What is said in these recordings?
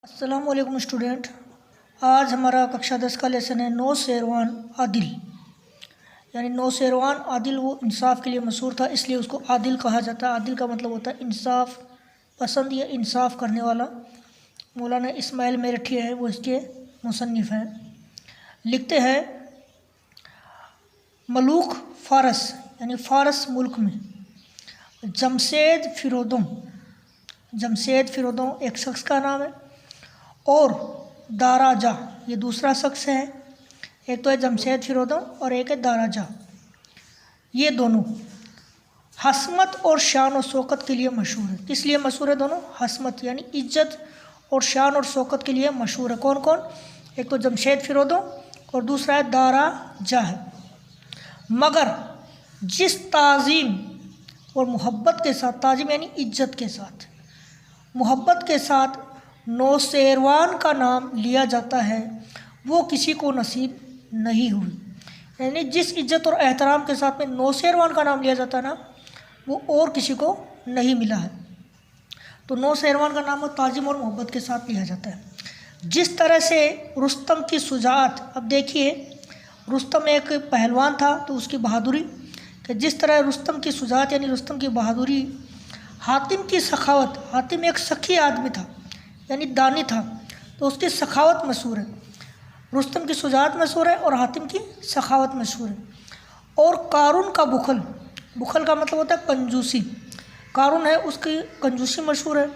अस्सलाम वालेकुम स्टूडेंट। आज हमारा कक्षा 10 का लेसन है नो शेरवान आदिल। यानी नो शेरवान आदिल वो इंसाफ के लिए मशहूर था, इसलिए उसको आदिल कहा जाता है। आदिल का मतलब होता है इंसाफ पसंद या इंसाफ करने वाला। मौलाना इस्माइल मेरठी है, वो इसके मुसन्निफ़ हैं। लिखते हैं मलूक फ़ारस यानी फ़ारस मुल्क में जमशेद फ़िरोदों एक शख्स का नाम है और दाराजा ये दूसरा शख्स है। एक तो है जमशेद फ़िरोदों और एक है दाराजा। ये दोनों हस्मत और शान और शौकत के लिए मशहूर है। किस लिए मशहूर है दोनों? हस्मत यानी इज्जत और शान और शौकत के लिए मशहूर है। कौन कौन? एक तो जमशेद फ़िरोदों और दूसरा है दाराजा है। मगर जिस ताज़ीम और मोहब्बत के साथ, ताज़ीम यानी इज्जत के साथ, मोहब्बत के साथ नौशेरवान का नाम लिया जाता है वो किसी को नसीब नहीं हुई। यानी जिस इज्जत और एहतराम के साथ में नौशेरवान का नाम लिया जाता है ना, वो और किसी को नहीं मिला है। तो नौशेरवान का नाम ताज़ीम और मोहब्बत के साथ लिया जाता है। जिस तरह से रुस्तम की शुजाअत, अब देखिए रुस्तम एक पहलवान था तो उसकी बहादुरी, कि जिस तरह रुस्तम की शुजाअत यानी रुस्तम की बहादुरी, हातिम की सखावत, हातिम एक सखी आदमी था यानी दानी था, तो उसकी सखावत मशहूर है। रुस्तम की शुजाअत मशहूर है और हातिम की सखावत मशहूर है। और कारून का बुखल का मतलब होता है कंजूसी। कारून है उसकी कंजूसी मशहूर है।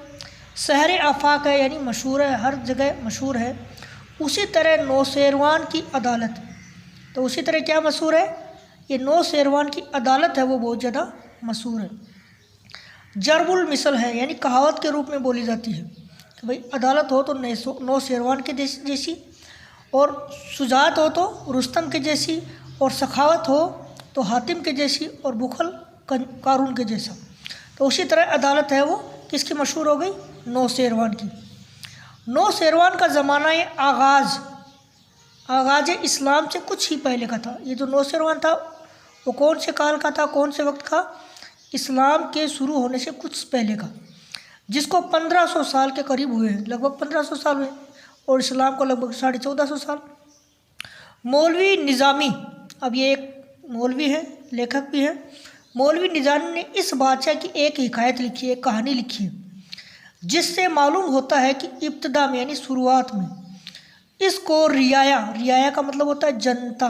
शहर आफाक है यानी मशहूर है, हर जगह मशहूर है। उसी तरह नौशेरवान की अदालत, तो उसी तरह क्या मशहूर है? ये नौशेरवान की अदालत है वो बहुत ज़्यादा मशहूर है। जरबुल मिसल है यानी कहावत के रूप में बोली जाती है कि भाई अदालत हो तो नौशेरवान के जैसी, और शुजाअत हो तो रुस्तम के जैसी, और सखावत हो तो हातिम के जैसी, और बुखल कारून के जैसा। तो उसी तरह अदालत है वो किसकी मशहूर हो गई? नौशेरवान की। नौशेरवान का ज़माना ये आगाज़ इस्लाम से कुछ ही पहले का था। ये जो नौशेरवान था वो कौन से काल का था, कौन से वक्त का? इस्लाम के शुरू होने से कुछ पहले का, जिसको 1500 साल के करीब हुए हैं, लगभग 1500 साल हुए, और इस्लाम को लगभग 1450 साल। मौलवी निज़ामी, अब ये एक मौलवी है, लेखक भी है। मौलवी निज़ामी ने इस बादशाह की एक हिकायत लिखी है, एक कहानी लिखी है, जिससे मालूम होता है कि इब्तिदा में यानी शुरुआत में इसको रियाया का मतलब होता है जनता,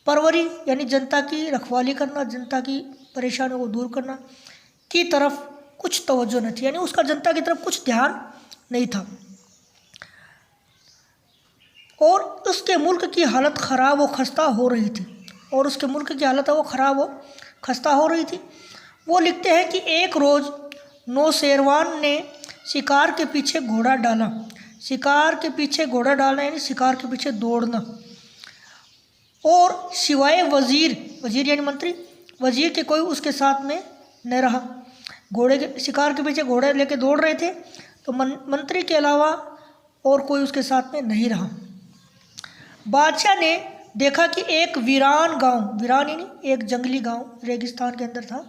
परवरी यानी जनता की रखवाली करना, जनता की परेशानियों को दूर करना की तरफ कुछ तवज्जो नहीं थी, यानी उसका जनता की तरफ कुछ ध्यान नहीं था। और उसके मुल्क की हालत ख़राब व खस्ता हो रही थी, और उसके मुल्क की हालत वो ख़राब व खस्ता हो रही थी। वो लिखते हैं कि एक रोज़ नौशेरवान ने शिकार के पीछे घोड़ा डाला। शिकार के पीछे घोड़ा डालना यानी शिकार के पीछे दौड़ना। और सिवाय वज़ीर यानी मंत्री, वज़ीर के कोई उसके साथ में न रहा। घोड़े के शिकार के पीछे घोड़े लेके दौड़ रहे थे, तो मंत्री के अलावा और कोई उसके साथ में नहीं रहा। बादशाह ने देखा कि एक वीरान यानी एक जंगली गांव, रेगिस्तान के अंदर था,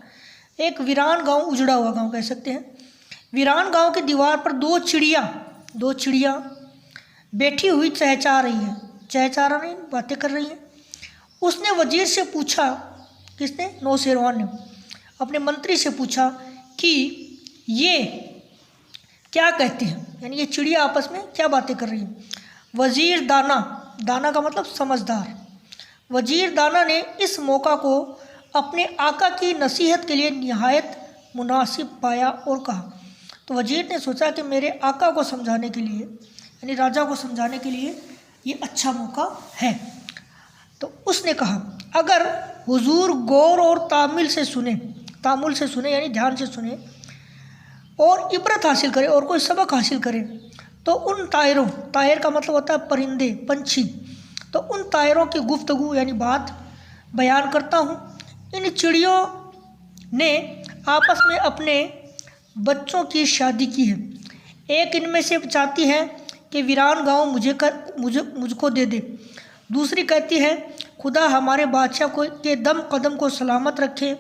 एक वीरान गांव, उजड़ा हुआ गांव कह सकते हैं। वीरान गांव की दीवार पर दो चिड़िया बैठी हुई चहचहा नहीं, बातें कर रही हैं। उसने वजीर से पूछा, किसने? नौशेरवान ने अपने मंत्री से पूछा कि ये क्या कहते हैं, यानी ये चिड़िया आपस में क्या बातें कर रही हैं। वजीर दाना का मतलब समझदार, वजीर दाना ने इस मौका को अपने आका की नसीहत के लिए निहायत मुनासिब पाया और कहा, तो वजीर ने सोचा कि मेरे आका को समझाने के लिए, यानी राजा को समझाने के लिए ये अच्छा मौका है। तो उसने कहा, अगर हुजूर गौर और तामुल से सुने यानी ध्यान से सुने और इबरत हासिल करे और कोई सबक हासिल करे, तो उन तायर का मतलब होता है परिंदे, पंछी, तो उन तायरों की गुफ्तगू यानी बात बयान करता हूँ। इन चिड़ियों ने आपस में अपने बच्चों की शादी की है। एक इनमें से चाहती है कि वीरान गांव मुझको दे दे। दूसरी कहती है, खुदा हमारे बादशाह के दम कदम को सलामत रखे,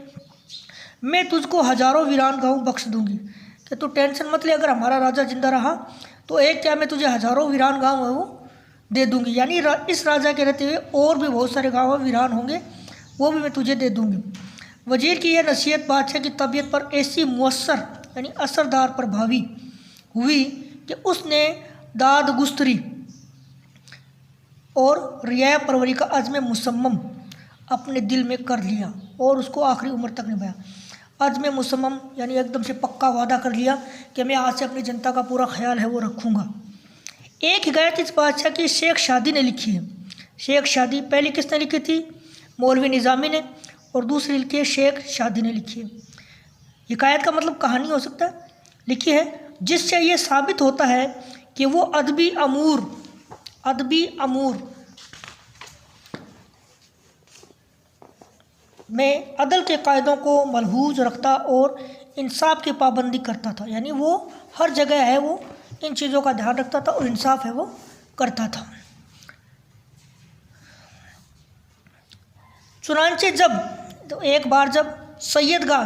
मैं तुझको हज़ारों वीरान गांव बख्श दूंगी, कि तू टेंशन मत ले, अगर हमारा राजा जिंदा रहा तो एक क्या मैं तुझे हज़ारों वीरान गाँव है वो दे दूंगी, यानी इस राजा के रहते हुए और भी बहुत सारे गाँव वीरान होंगे, वो भी मैं तुझे दे दूंगी। वजीर की यह नसीहत बादशाह की तबीयत पर ऐसी मुअस्सर यानी असरदार प्रभावी हुई कि उसने दाद गुस्तरी और रियाया परवरी का अज़्म मुसम्मम अपने दिल में कर लिया और उसको आखिरी उम्र तक निभाया। अज़्म मुसम्मम यानी एकदम से पक्का वादा कर लिया कि मैं आज से अपनी जनता का पूरा ख्याल है वो रखूँगा। एक हिकायत इस बादशाह की शेख शादी ने लिखी है। शेख शादी पहली किसने लिखी थी? मौलवी निज़ामी ने, और दूसरी लिखी है शेख शादी ने लिखी है। हिकायत का मतलब कहानी हो सकता है, लिखी है, जिससे ये साबित होता है कि वो अदबी अमूर में अदल के कायदों को मलहूज रखता और इंसाफ की पाबंदी करता था, यानी वो हर जगह है वो इन चीज़ों का ध्यान रखता था और इंसाफ है वो करता था। चुनांचे तो एक बार जब सैयदगाह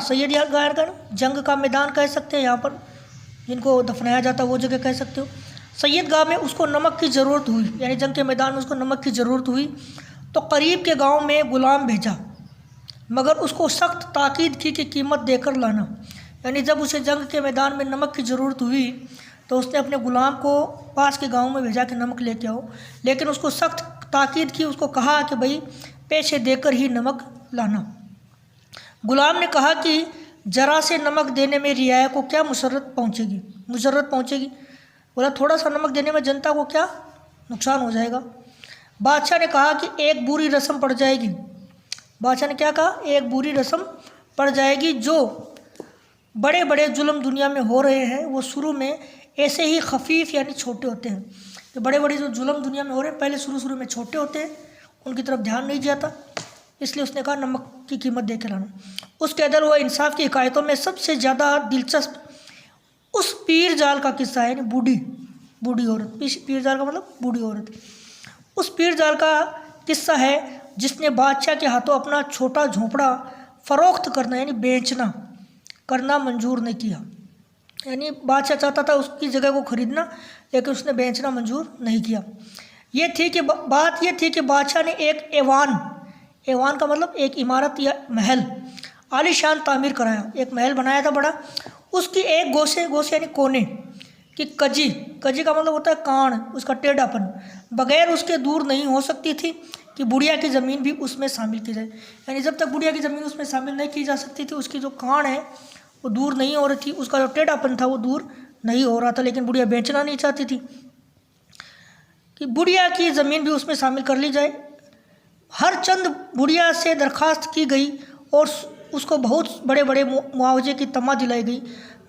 जंग का मैदान कह सकते हैं, यहाँ पर जिनको दफनाया जाता वो जगह कह सकते हो, सैयदगाह में उसको नमक की ज़रूरत हुई, यानी जंग के मैदान में उसको नमक की ज़रूरत हुई, तो करीब के गांव में गुलाम भेजा, मगर उसको सख्त ताकीद की कि कीमत देकर लाना। यानी जब उसे जंग के मैदान में नमक की ज़रूरत हुई तो उसने अपने गुलाम को पास के गांव में भेजा कि नमक लेके आओ, लेकिन उसको सख्त ताकीद की, उसको कहा कि भाई पैसे देकर ही नमक लाना। गुलाम ने कहा कि ज़रा से नमक देने में रियाया को क्या मुसरत पहुँचेगी। बोला थोड़ा सा नमक देने में जनता को क्या नुकसान हो जाएगा। बादशाह ने कहा कि एक बुरी रस्म पड़ जाएगी। बादशाह ने क्या कहा? एक बुरी रस्म पड़ जाएगी। जो बड़े बड़े जुल्म दुनिया में हो रहे हैं वो शुरू में ऐसे ही खफीफ यानी छोटे होते हैं। तो बड़े बड़े जो जुल्म दुनिया में हो रहे हैं पहले शुरू में छोटे होते हैं, उनकी तरफ ध्यान नहीं जाता, इसलिए उसने कहा नमक की कीमत दे के लाना। उसके अंदर वो इंसाफ की हिकायतों में सबसे ज़्यादा दिलचस्प उस पीर जाल का किस्सा है, यानी बूढ़ी औरत। पीर जाल का मतलब बूढ़ी औरत। उस पीर जाल का किस्सा है जिसने बादशाह के हाथों अपना छोटा झोंपड़ा फ़रोख्त करना यानी बेचना करना मंजूर नहीं किया। यानी बादशाह चाहता था उसकी जगह को खरीदना, लेकिन उसने बेचना मंजूर नहीं किया। बात ये थी कि बादशाह ने एक एवान का मतलब एक इमारत या महल आलीशान तामीर कराया, एक महल बनाया था बड़ा। उसकी एक गोशे यानी कोने कि कजी का मतलब होता है कान, उसका टेढ़ापन, बगैर उसके दूर नहीं हो सकती थी कि बुढ़िया की ज़मीन भी उसमें शामिल की जाए। यानी जब तक बुढ़िया की ज़मीन उसमें शामिल नहीं की जा सकती थी, उसकी जो कान है वो दूर नहीं हो रही थी, उसका जो टेढ़ापन था वो दूर नहीं हो रहा था। लेकिन बुढ़िया बेचना नहीं चाहती थी कि बुढ़िया की ज़मीन भी उसमें शामिल कर ली जाए। हर चंद बुढ़िया से दरख्वास्त की गई और उसको बहुत बड़े बड़े मुआवजे की तमा दिलाई गई,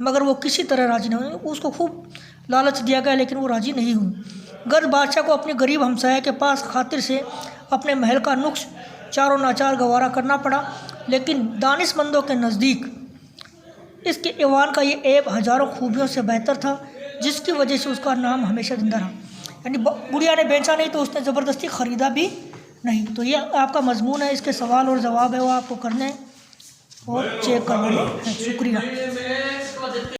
मगर वो किसी तरह राज़ी नहीं हुई। उसको खूब लालच दिया गया, लेकिन वो राज़ी नहीं हुई। गर्द बादशाह को अपने गरीब हमसाया के पास खातिर से अपने महल का नुक्स चारों नाचार गवारा करना पड़ा, लेकिन दानिशमंदों के नज़दीक इसके ईवान का ये ऐब हज़ारों खूबियों से बेहतर था, जिसकी वजह से उसका नाम हमेशा जिंदा रहा। यानी बुढ़िया ने बेचा नहीं तो उसने ज़बरदस्ती ख़रीदा भी नहीं। तो ये आपका मजमून है, इसके सवाल और जवाब है वो आपको करने और चेक करवाने हैं। शुक्रिया।